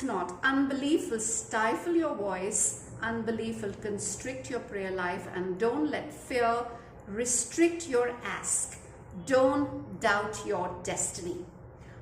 not. Unbelief will stifle your voice. Unbelief will constrict your prayer life, and don't let fear restrict your ask. Don't doubt your destiny.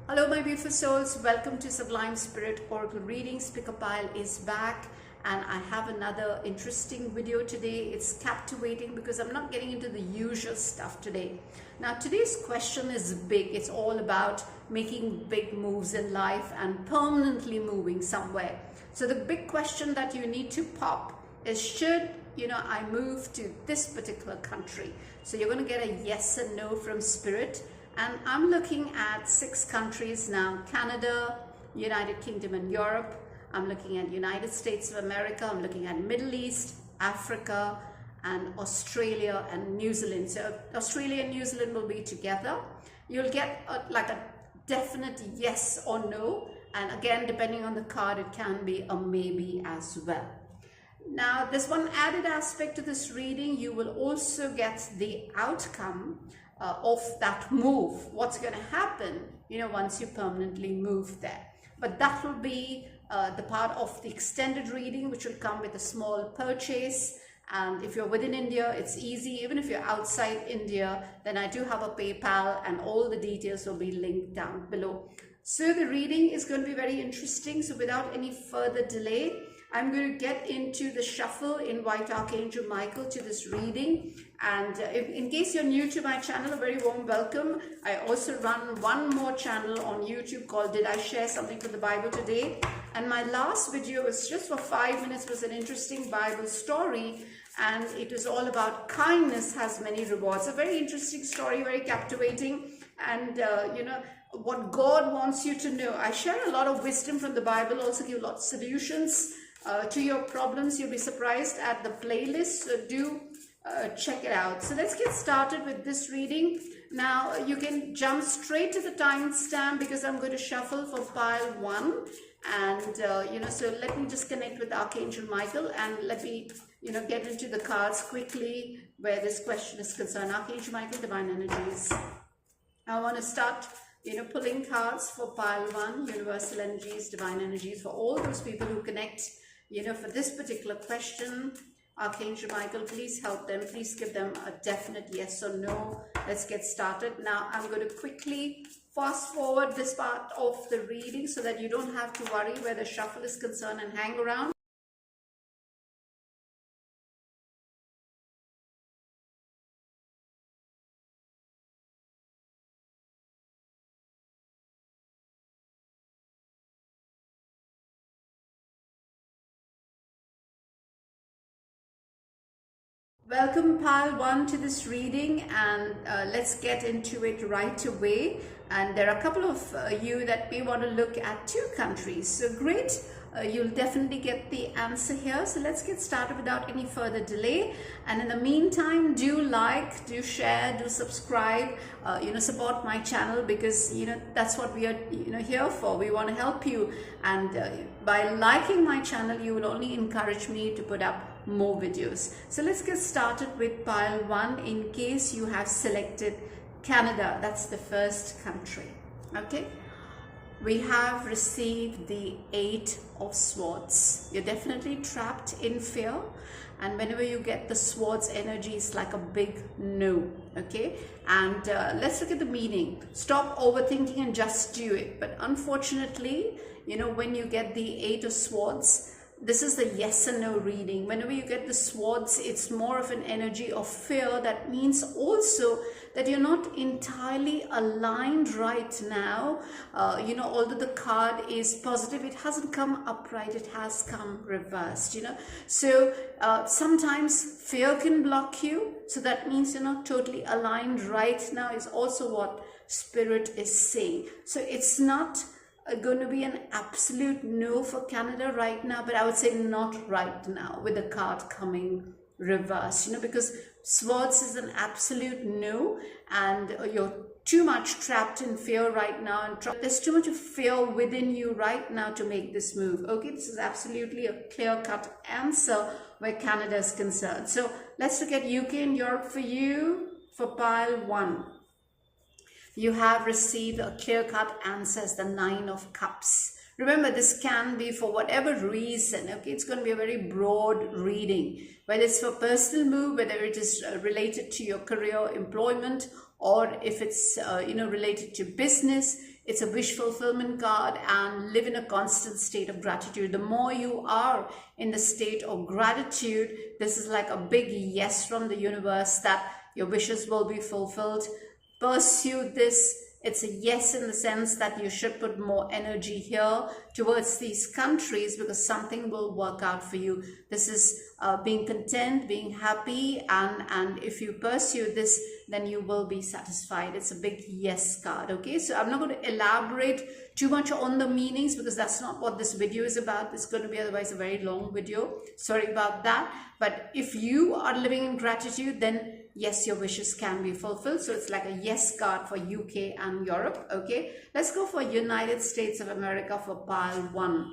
Hello my beautiful souls, welcome to Sublime Spirit Oracle Readings. Pick a Pile is back, and I have another interesting video today. It's captivating because I'm not getting into the usual stuff today. Now today's question is big. It's all about making big moves in life and permanently moving somewhere. So the big question that you need to pop is, should I move to this particular country? So you're going to get a yes and no from Spirit. And I'm looking at 6 countries now: Canada, United Kingdom and Europe. I'm looking at United States of America. I'm looking at Middle East, Africa, and Australia and New Zealand. So Australia and New Zealand will be together. You'll get a definite yes or no. And again, depending on the card, it can be a maybe as well. Now, there's one added aspect to this reading. You will also get the outcome of that move. What's going to happen, once you permanently move there. But that will be the part of the extended reading, which will come with a small purchase. And if you're within India, it's easy. Even if you're outside India, then I do have a PayPal, and all the details will be linked down below. So the reading is going to be very interesting. So without any further delay, I'm going to get into the shuffle, invite Archangel Michael to this reading. And in case you're new to my channel, a very warm welcome. I also run one more channel on YouTube called Did I Share Something from the Bible Today? And my last video was just for 5 minutes, was an interesting Bible story. And it was all about kindness has many rewards. A very interesting story, very captivating. And, what God wants you to know. I share a lot of wisdom from the Bible, also give lots of solutions to your problems. You'll be surprised at the playlist, so do check it out. So let's get started with this reading. Now you can jump straight to the timestamp because I'm going to shuffle for pile 1. And so let me just connect with Archangel Michael, and let me get into the cards quickly where this question is concerned. Archangel Michael, divine energies. I want to start pulling cards for pile 1, universal energies, divine energies, for all those people who connect, for this particular question. Archangel Michael, please help them. Please give them a definite yes or no. Let's get started. Now, I'm going to quickly fast forward this part of the reading so that you don't have to worry where the shuffle is concerned and hang around. Welcome pile 1 to this reading, and let's get into it right away. And there are a couple of you that may want to look at 2 countries. So great, you'll definitely get the answer here. So let's get started without any further delay. And in the meantime, do like, do share, do subscribe, support my channel, because that's what we are here for. We want to help you, and by liking my channel, you will only encourage me to put up more videos. So let's get started with pile 1 in case you have selected Canada. That's the first country. Okay, we have received the 8 of Swords. You're definitely trapped in fear, and whenever you get the Swords energy, it's like a big no. Okay, and let's look at the meaning. Stop overthinking and just do it. But unfortunately, when you get the 8 of Swords, this is the yes and no reading. Whenever you get the Swords, it's more of an energy of fear. That means also that you're not entirely aligned right now. Although the card is positive, it hasn't come upright, it has come reversed, So sometimes fear can block you. So that means you're not totally aligned right now, is also what Spirit is saying. So it's not going to be an absolute no for Canada right now, but I would say not right now with the card coming reverse, because Swords is an absolute no, and you're too much trapped in fear right now, and there's too much of fear within you right now to make this move. Okay, this is absolutely a clear-cut answer where Canada is concerned. So let's look at UK and Europe for you for pile 1. You have received a clear-cut answer as the 9 of Cups. Remember, this can be for whatever reason, okay? It's going to be a very broad reading, whether it's for personal move, whether it is related to your career, employment, or if it's, related to business. It's a wish fulfillment card, and live in a constant state of gratitude. The more you are in the state of gratitude, this is like a big yes from the universe that your wishes will be fulfilled. Pursue this. It's a yes in the sense that you should put more energy here towards these countries, because something will work out for you. This is being content, being happy, and if you pursue this, then you will be satisfied. It's a big yes card, okay? So I'm not going to elaborate too much on the meanings, because that's not what this video is about. It's going to be otherwise a very long video. Sorry about that. But if you are living in gratitude, then yes, your wishes can be fulfilled. So it's like a yes card for UK and Europe, okay? Let's go for United States of America for pile 1.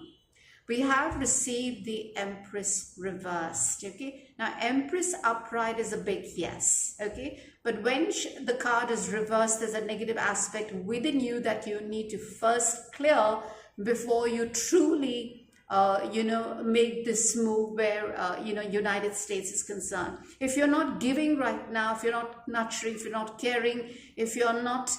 We have received the Empress reversed, okay? Now, Empress upright is a big yes, okay? But when the card is reversed, there's a negative aspect within you that you need to first clear before you truly make this move where, United States is concerned. If you're not giving right now, if you're not nurturing, if you're not caring, if you're not,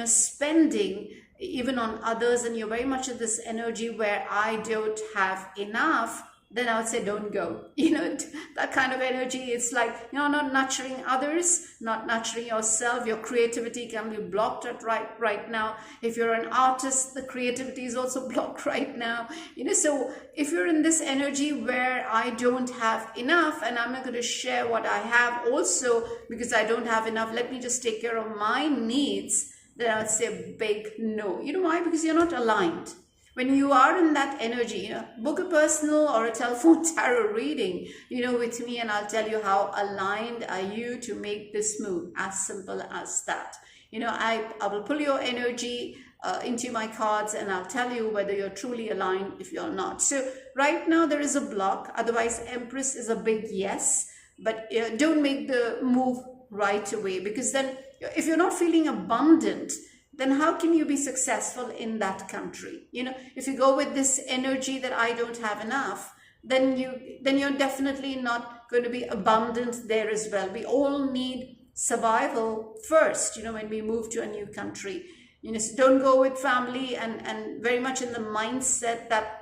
spending even on others, and you're very much in this energy where I don't have enough, then I would say don't go. That kind of energy. It's like, not nurturing others, not nurturing yourself. Your creativity can be blocked at right now. If you're an artist, the creativity is also blocked right now. So if you're in this energy where I don't have enough, and I'm not going to share what I have also because I don't have enough, let me just take care of my needs, then I would say a big no. You know why? Because you're not aligned. When you are in that energy, book a personal or a telephone tarot reading, with me, and I'll tell you how aligned are you to make this move. As simple as that. I will pull your energy into my cards, and I'll tell you whether you're truly aligned if you're not. So right now there is a block. Otherwise, Empress is a big yes, but don't make the move right away, because then if you're not feeling abundant, then how can you be successful in that country? If you go with this energy that I don't have enough, then you're definitely not going to be abundant there as well. We all need survival first, when we move to a new country. So don't go with family and very much in the mindset that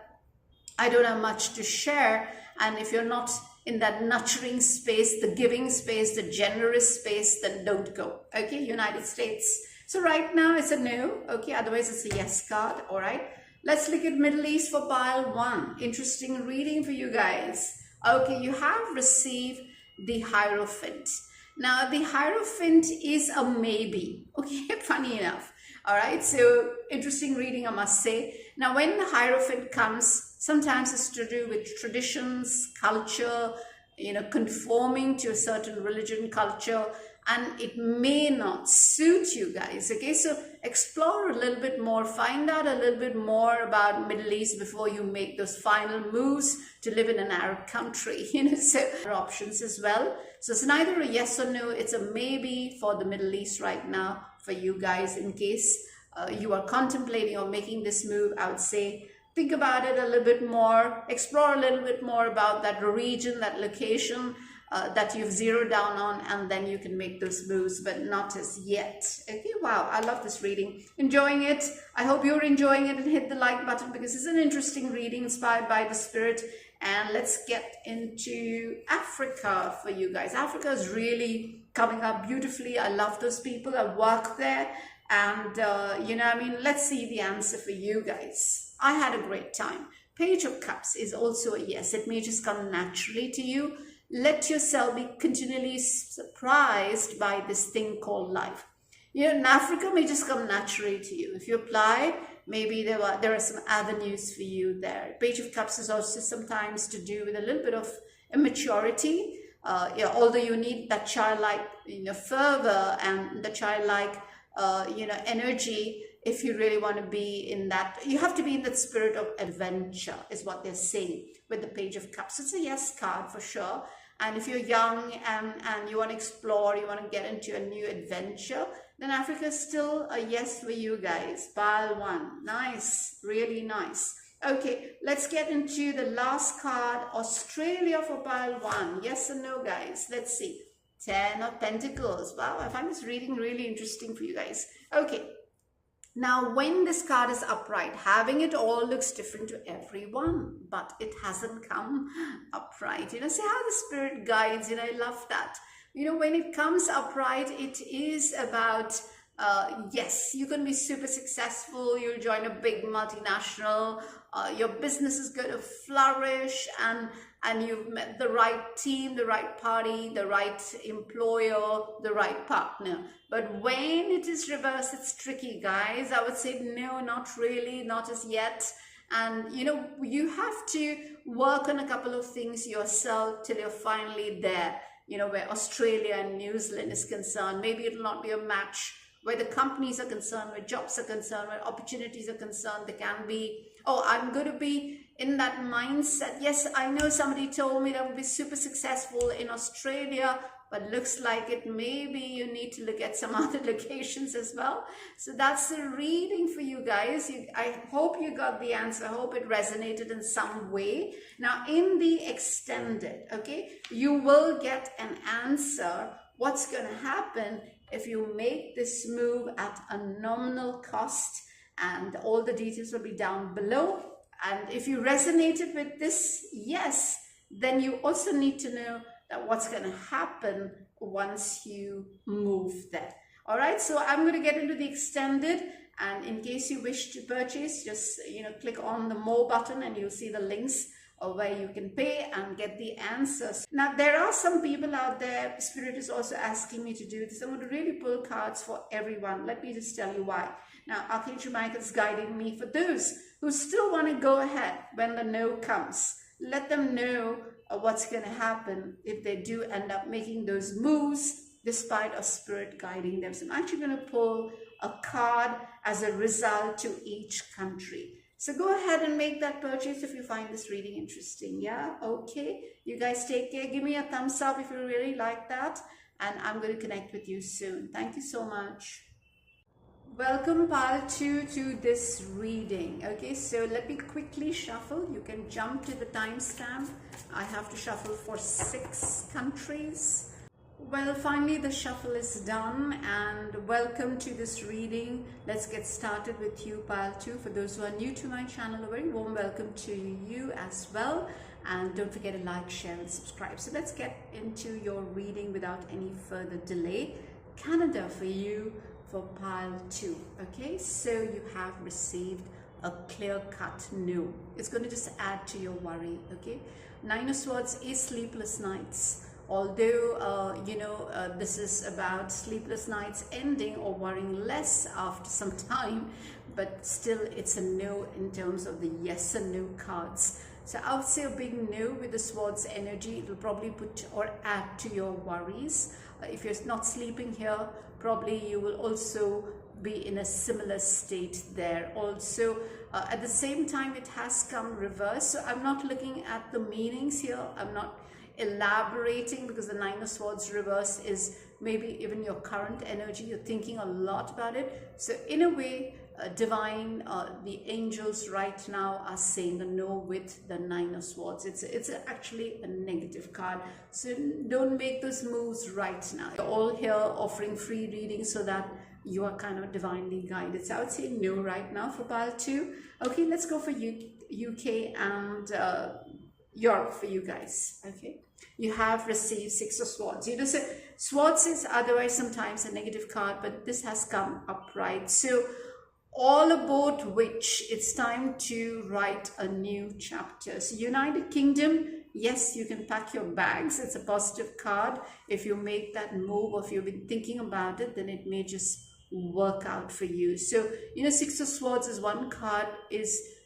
I don't have much to share. And if you're not in that nurturing space, the giving space, the generous space, then don't go. Okay, United States. So right now it's a no, okay, otherwise it's a yes card, all right. Let's look at Middle East for pile 1. Interesting reading for you guys. Okay, you have received the Hierophant. Now, the Hierophant is a maybe, okay, funny enough, all right. So interesting reading, I must say. Now, when the Hierophant comes, sometimes it's to do with traditions, culture, conforming to a certain religion, culture, and it may not suit you guys, okay? So explore a little bit more, find out a little bit more about Middle East before you make those final moves to live in an Arab country, so there are options as well. So it's neither a yes or no, it's a maybe for the Middle East right now for you guys. In case you are contemplating or making this move, I would say think about it a little bit more, explore a little bit more about that region, that location, that you've zeroed down on, and then you can make those moves, but not as yet. Okay, wow, I love this reading. Enjoying it. I hope you're enjoying it, and hit the like button because it's an interesting reading inspired by the spirit. And let's get into Africa for you guys. Africa is really coming up beautifully. I love those people. I work there, and let's see the answer for you guys. I had a great time. Page of Cups is also a yes. It may just come naturally to you. Let yourself be continually surprised by this thing called life. In Africa may just come naturally to you. If you apply, maybe there are some avenues for you there. Page of Cups is also sometimes to do with a little bit of immaturity. Although you need that childlike, fervor and the childlike, energy. If you really want to be in that, you have to be in that spirit of adventure, is what they're saying with the Page of Cups. It's a yes card for sure. And if you're young and you want to explore, you want to get into a new adventure, then Africa is still a yes for you guys. Pile 1. Nice. Really nice. Okay, let's get into the last card. Australia for pile 1. Yes or no, guys? Let's see. 10 of Pentacles. Wow, I find this reading really interesting for you guys. Okay. Now, when this card is upright, having it all looks different to everyone, but it hasn't come upright. See how the spirit guides, I love that. When it comes upright, it is about, yes, you can be super successful, you'll join a big multinational, your business is going to flourish, and you've met the right team, the right party, the right employer, the right partner. But when it is reversed, it's tricky, guys. I would say no, not really, not as yet. And you have to work on a couple of things yourself till you're finally there, where Australia and New Zealand is concerned. Maybe it'll not be a match where the companies are concerned, where jobs are concerned, where opportunities are concerned. There can be, oh, I'm going to be in that mindset. Yes, I know somebody told me that would be super successful in Australia, but looks like it maybe you need to look at some other locations as well. So that's the reading for you guys. I hope you got the answer. I hope it resonated in some way. Now, in the extended, okay, you will get an answer. What's going to happen if you make this move at a nominal cost, and all the details will be down below. And if you resonated with this, yes, then you also need to know that what's going to happen once you move there. All right, so I'm going to get into the extended, and in case you wish to purchase, just click on the more button and you'll see the links where you can pay and get the answers. Now, there are some people out there, Spirit is also asking me to do this. I'm going to really pull cards for everyone. Let me just tell you why. Now, Archangel Michael is guiding me for those who still want to go ahead when the no comes. Let them know what's going to happen if they do end up making those moves despite a spirit guiding them. So I'm actually going to pull a card as a result to each country. So go ahead and make that purchase if you find this reading interesting. Yeah, okay. You guys take care. Give me a thumbs up if you really like that. And I'm going to connect with you soon. Thank you so much. Welcome pile 2 to this reading. Okay, so let me quickly shuffle. You can jump to the timestamp. I have to shuffle for 6 countries. Well, finally the shuffle is done, and welcome to this reading. Let's get started with you, pile 2. For those who are new to my channel, a very warm welcome to you as well. And don't forget to like, share and subscribe. So let's get into your reading without any further delay. Canada for you for pile 2. Okay, so you have received a clear-cut no. It's going to just add to your worry. Okay, 9 of Swords is sleepless nights. Although, this is about sleepless nights ending or worrying less after some time, but still it's a no in terms of the yes and no cards. So I would say a big no with the Swords energy. It will probably put or add to your worries. If you're not sleeping here, probably you will also be in a similar state there. Also, at the same time, it has come reverse. So I'm not looking at the meanings here. I'm not elaborating, because the 9 of Swords reverse is maybe even your current energy. You're thinking a lot about it. So in a way, divine, the angels right now are saying a no with the 9 of Swords. It's actually a negative card. So don't make those moves right now. You're all here offering free readings so that you are kind of divinely guided. So I would say no right now for pile 2. Okay, let's go for UK and Europe for you guys. Okay, you have received 6 of Swords. So Swords is otherwise sometimes a negative card, but this has come upright. So all aboard which it's time to write a new chapter. So United Kingdom, yes, you can pack your bags. It's a positive card. If you make that move, or if you've been thinking about it, then it may just work out for you. So 6 of Swords is one card,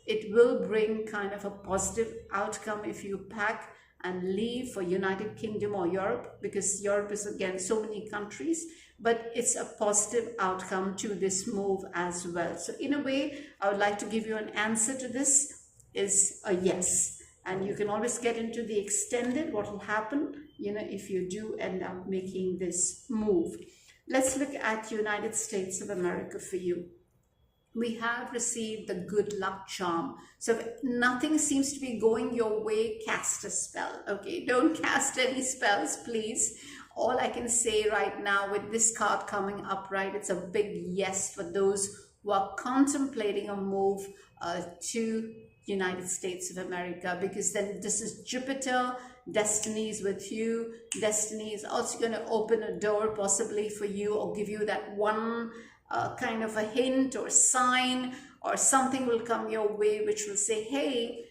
it will bring kind of a positive outcome if you pack and leave for United Kingdom or Europe, because Europe is again so many countries, but it's a positive outcome to this move as well. So in a way, I would like to give you an answer to this is a yes. And you can always get into the extended, what will happen, if you do end up making this move. Let's look at United States of America for you. We have received the good luck charm. So if nothing seems to be going your way, cast a spell. Okay, don't cast any spells, please. All I can say right now with this card coming up, right, it's a big yes for those who are contemplating a move to United States of America, because then this is Jupiter, destiny is with you. Destiny is also going to open a door possibly for you, or give you that one kind of a hint or sign, or something will come your way which will say, hey,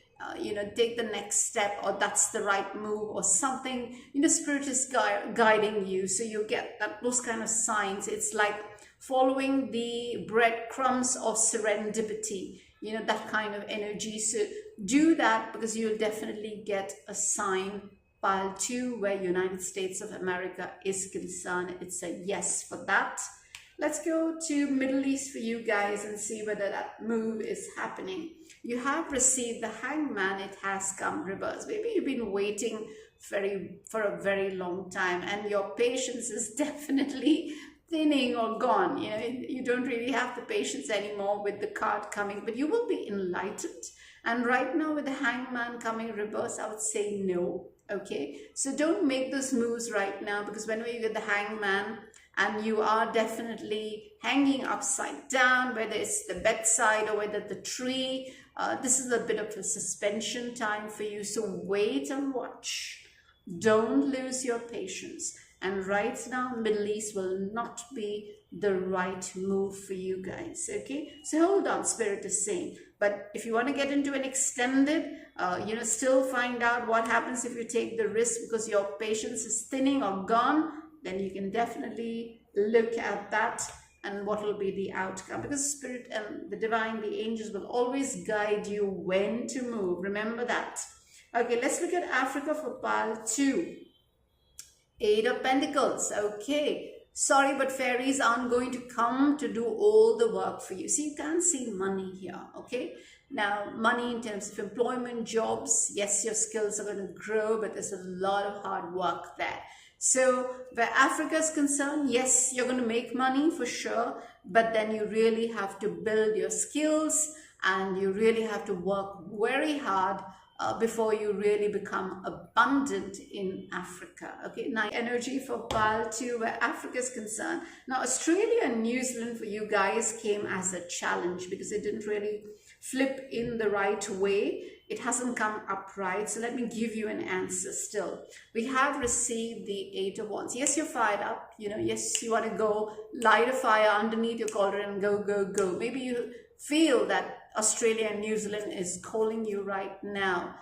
take the next step, or that's the right move, or something, Spirit is guiding you. So you get those kind of signs. It's like following the breadcrumbs of serendipity, that kind of energy. So do that, because you'll definitely get a sign, pile 2, where United States of America is concerned. It's a yes for that. Let's go to Middle East for you guys and see whether that move is happening. You have received the Hangman. It has come reverse. Maybe you've been waiting for a very long time, and your patience is definitely thinning or gone. You don't really have the patience anymore with the card coming, but you will be enlightened. And right now with the Hangman coming reverse, I would say no. Okay, so don't make those moves right now, because whenever you get the Hangman and you are definitely hanging upside down, whether it's the bedside or whether the tree, this is a bit of a suspension time for you. So wait and watch. Don't lose your patience. And right now, Middle East will not be the right move for you guys. Okay, so hold on, Spirit is saying. But if you want to get into an extended, still find out what happens if you take the risk, because your patience is thinning or gone, then you can definitely look at that and what will be the outcome. Because Spirit and the Divine, the angels, will always guide you when to move. Remember that. Okay, let's look at Africa for pile 2. 8 of Pentacles. Okay, sorry, but fairies aren't going to come to do all the work for you. See, you can't see money here. Okay, now money in terms of employment, jobs, yes, your skills are going to grow, but there's a lot of hard work there. So where Africa is concerned, yes, you're going to make money for sure, but then you really have to build your skills, and you really have to work very hard before you really become abundant in Africa. Okay, now energy for pile 2 where Africa is concerned. Now Australia and New Zealand for you guys came as a challenge, because it didn't really flip in the right way. It hasn't come upright. So let me give you an answer still. We have received the 8 of Wands. Yes, you're fired up. Yes, you want to go light a fire underneath your cauldron and go, go, go. Maybe you feel that Australia and New Zealand is calling you right now.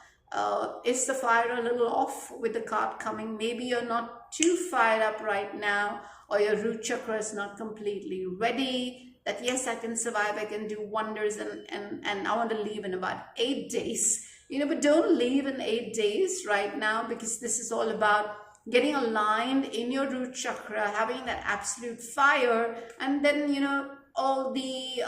Is the fire a little off with the card coming? Maybe you're not too fired up right now, or your root chakra is not completely ready. That yes, I can survive, I can do wonders, and I want to leave in about 8 days. But don't leave in 8 days right now, because this is all about getting aligned in your root chakra, having that absolute fire, and then, all the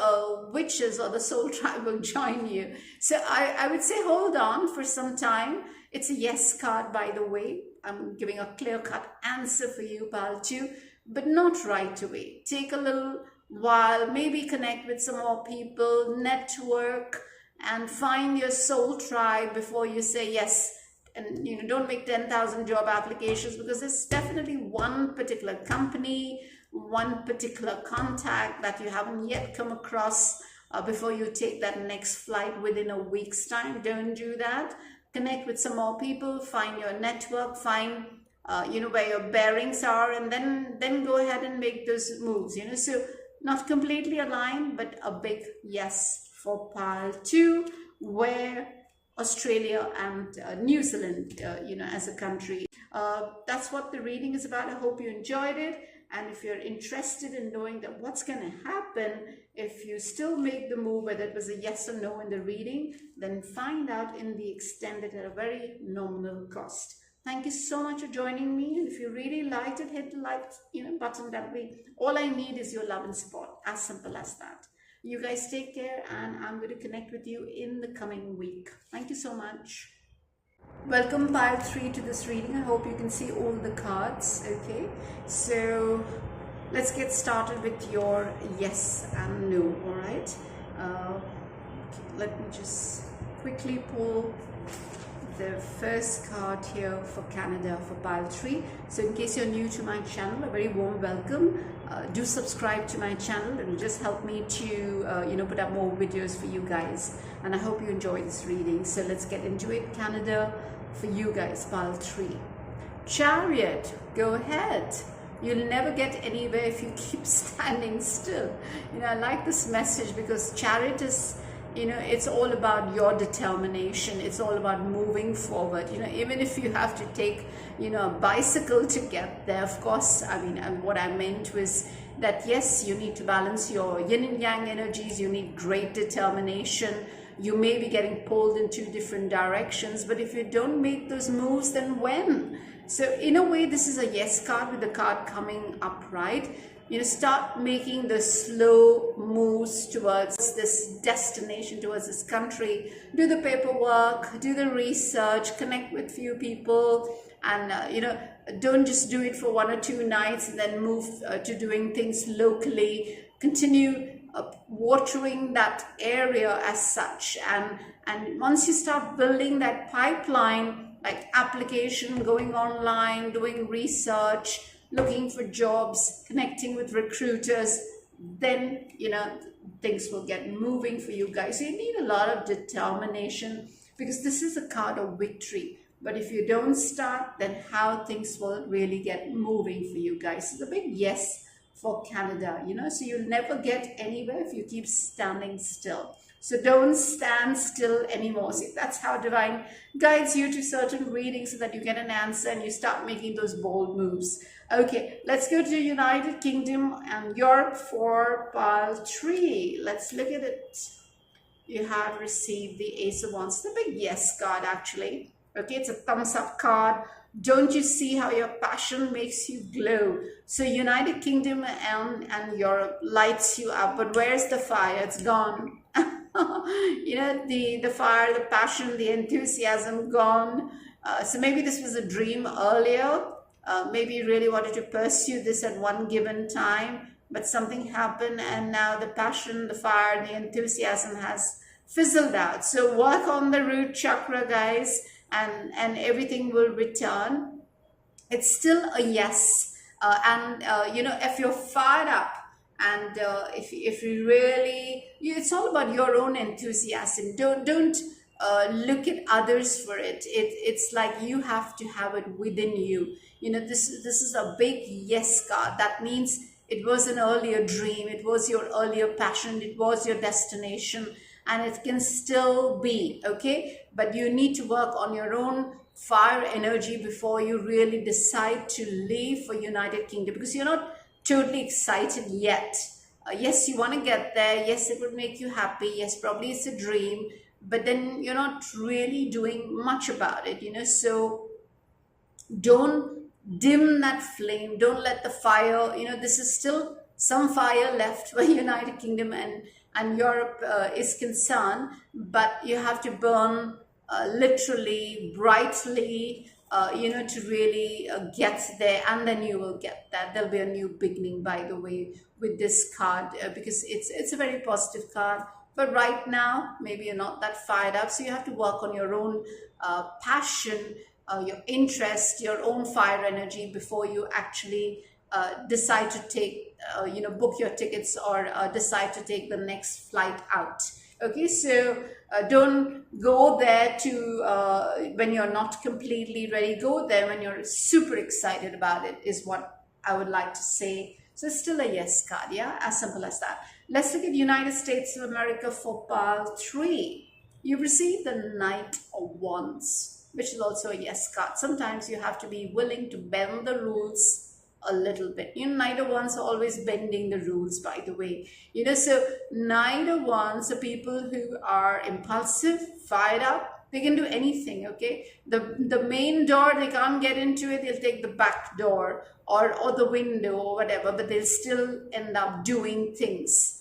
witches or the soul tribe will join you. So I would say hold on for some time. It's a yes card, by the way. I'm giving a clear-cut answer for you, pile 2, but not right away. Take a little while, maybe connect with some more people, network, and find your soul tribe before you say yes. And don't make 10,000 job applications, because there's definitely one particular company, one particular contact that you haven't yet come across before you take that next flight within a week's time. Don't do that. Connect with some more people, find your network, find where your bearings are, and then go ahead and make those moves. So not completely aligned, but a big yes for pile 2, where Australia and New Zealand, as a country. That's what the reading is about. I hope you enjoyed it. And if you're interested in knowing that what's going to happen if you still make the move, whether it was a yes or no in the reading, then find out in the extended at a very nominal cost. Thank you so much for joining me. And if you really liked it, hit the like button. That'll be all I need, is your love and support. As simple as that. You guys take care, and I'm going to connect with you in the coming week. Thank you so much. Welcome pile 3 to this reading. I hope you can see all the cards. Okay, so let's get started with your yes and no. All right, okay, let me just quickly pull the first card here for Canada for pile 3. So in case you're new to my channel, a very warm welcome. Do subscribe to my channel. It will just help me to put up more videos for you guys, and I hope you enjoy this reading. So let's get into it. Canada for you guys, pile 3. Chariot, go ahead. You'll never get anywhere if you keep standing still. I like this message because Chariot is, it's all about your determination. It's all about moving forward. Even if you have to take, a bicycle to get there, of course, and what I meant was that, yes, you need to balance your yin and yang energies. You need great determination. You may be getting pulled in 2 different directions, but if you don't make those moves, then when? So in a way, this is a yes card with the card coming upright. Start making the slow moves towards this destination, towards this country. Do the paperwork, do the research, connect with few people, and don't just do it for 1 or 2 nights and then move to doing things locally. Continue watering that area as such, and once you start building that pipeline, like application, going online, doing research, looking for jobs, connecting with recruiters, then things will get moving for you guys. So you need a lot of determination because this is a card of victory. But if you don't start, then how things will really get moving for you guys. It's a big yes for Canada, so you'll never get anywhere if you keep standing still. So don't stand still anymore. See, that's how Divine guides you to certain readings so that you get an answer and you start making those bold moves. Okay, let's go to United Kingdom and Europe for pile 3. Let's look at it. You have received the Ace of Wands, the big yes card actually. Okay, it's a thumbs up card. Don't you see how your passion makes you glow? So United Kingdom and Europe lights you up, but where's the fire? It's gone. The fire, the passion, the enthusiasm gone. So maybe this was a dream earlier. Maybe you really wanted to pursue this at one given time, but something happened and now the passion, the fire, the enthusiasm has fizzled out. So work on the root chakra, guys, and everything will return. It's still a yes. If you're fired up, and if you really, it's all about your own enthusiasm. Don't look at others for it. It's like you have to have it within you. This is a big yes card. That means it was an earlier dream, it was your earlier passion, it was your destination, and it can still be, okay? But you need to work on your own fire energy before you really decide to leave for United Kingdom, because you're not totally excited yet. Yes, you want to get there. Yes, it would make you happy. Yes, probably it's a dream, but then you're not really doing much about it, so don't dim that flame. Don't let the fire, this is still some fire left where United Kingdom and Europe is concerned, but you have to burn literally brightly, to really get there, and then you will get that. There'll be a new beginning, by the way, with this card, because it's a very positive card. But right now, maybe you're not that fired up, so you have to work on your own passion, your interest, your own fire energy before you actually decide to take, book your tickets or decide to take the next flight out. Okay, so don't go there to when you're not completely ready. Go there when you're super excited about it, is what I would like to say. So it's still a yes card, yeah, as simple as that. Let's look at United States of America for pile 3. You receive the Knight of Wands, which is also a yes card. Sometimes you have to be willing to bend the rules a little bit. Knight of Wands are always bending the rules, by the way. So Knight of Wands are people who are impulsive, fired up. They can do anything, okay? The main door, they can't get into it. They'll take the back door or the window or whatever, but they'll still end up doing things.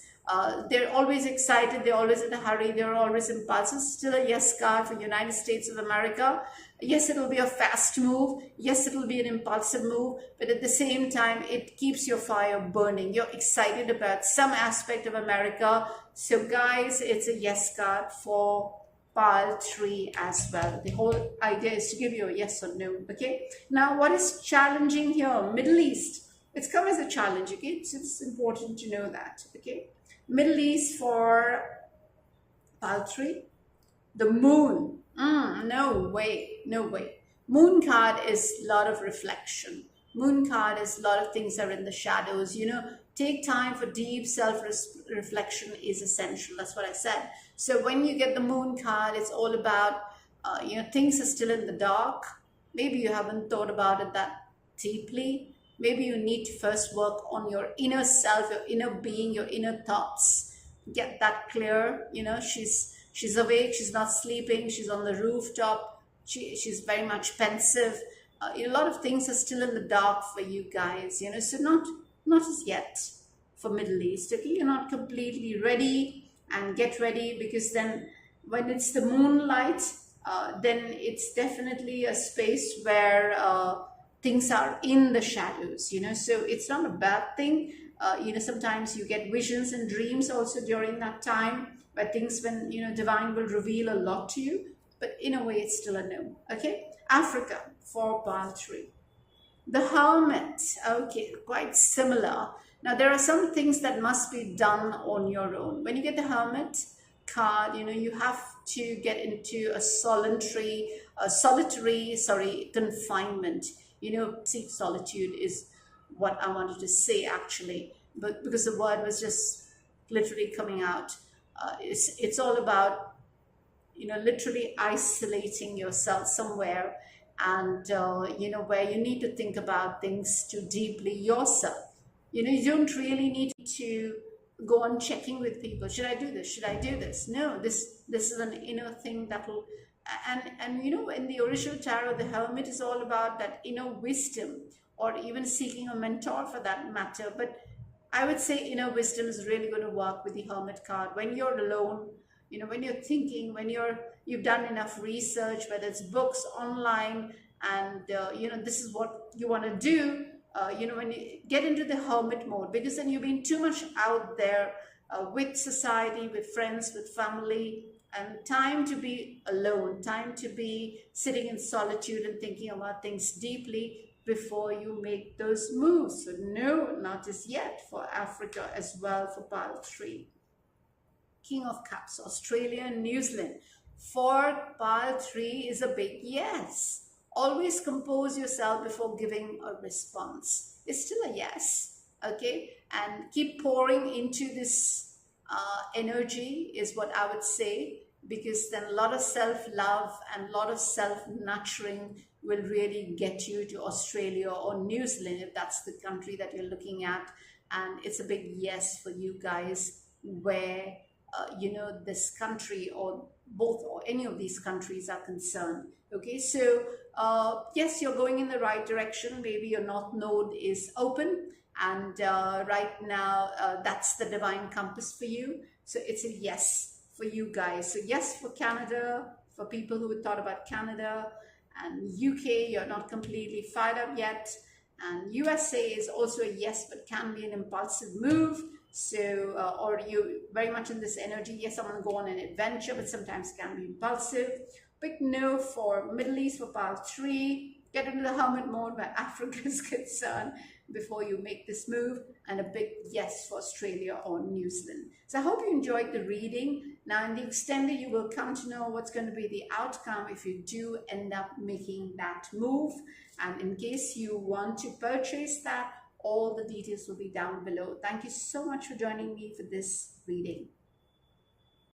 They're always excited. They're always in a hurry. They're always impulsive. Still a yes card for United States of America. Yes, it'll be a fast move. Yes, it'll be an impulsive move, but at the same time, it keeps your fire burning. You're excited about some aspect of America. So guys, it's a yes card for pile 3 as well. The whole idea is to give you a yes or no. Okay. Now, what is challenging here? Middle East. It's come as a challenge. Okay. It's important to know that. Okay. Middle East for pile 3. The moon. No way, no way. Moon card is a lot of reflection. Moon card is a lot of things are in the shadows. Take time for deep self-reflection is essential. That's what I said. So when you get the moon card, it's all about, things are still in the dark. Maybe you haven't thought about it that deeply. Maybe you need to first work on your inner self, your inner being, your inner thoughts. Get that clear. She's awake, she's not sleeping, she's on the rooftop, she's very much pensive. A lot of things are still in the dark for you guys, so not as yet for Middle East. Okay, you're not completely ready, and get ready, because then when it's the moonlight, then it's definitely a space where things are in the shadows, so it's not a bad thing. Sometimes you get visions and dreams also during that time, where things, when divine will reveal a lot to you, but in a way it's still a no. Okay, Africa for pile 3. The Hermit. Okay, quite similar. Now there are some things that must be done on your own. When you get the Hermit card, you have to get into a solitary confinement. Seek solitude is what I wanted to say actually, but because the word was just literally coming out. It's all about, literally isolating yourself somewhere, and, where you need to think about things too deeply yourself. You don't really need to go on checking with people. Should I do this? Should I do this? No, this is an inner thing that will, and in the original tarot, the Hermit is all about that inner wisdom, or even seeking a mentor for that matter. But I would say inner wisdom is really going to work with the Hermit card when you're alone, when you're thinking, when you've done enough research, whether it's books, online, and this is what you want to do. When you get into the hermit mode, because then you've been too much out there with society, with friends, with family, and time to be alone, time to be sitting in solitude and thinking about things deeply before you make those moves. So no, not as yet for Africa as well for pile 3. King of Cups, Australia and New Zealand. For pile 3 is a big yes. Always compose yourself before giving a response. It's still a yes, okay? And keep pouring into this energy is what I would say, because then a lot of self-love and a lot of self-nurturing will really get you to Australia or New Zealand, if that's the country that you're looking at. And it's a big yes for you guys, where this country or both or any of these countries are concerned. Okay, so yes, you're going in the right direction. Maybe your north node is open, and right now that's the divine compass for you. So it's a yes for you guys. So yes for Canada, for people who thought about Canada, and UK, you're not completely fired up yet. And USA is also a yes, but can be an impulsive move. So, or you very much in this energy, yes, I'm going to go on an adventure, but sometimes can be impulsive. Big no for Middle East for pile 3. Get into the hermit mode where Africa is concerned before you make this move. And a big yes for Australia or New Zealand. So I hope you enjoyed the reading. Now in the extender, you will come to know what's going to be the outcome if you do end up making that move. And in case you want to purchase that, all the details will be down below. Thank you so much for joining me for this reading.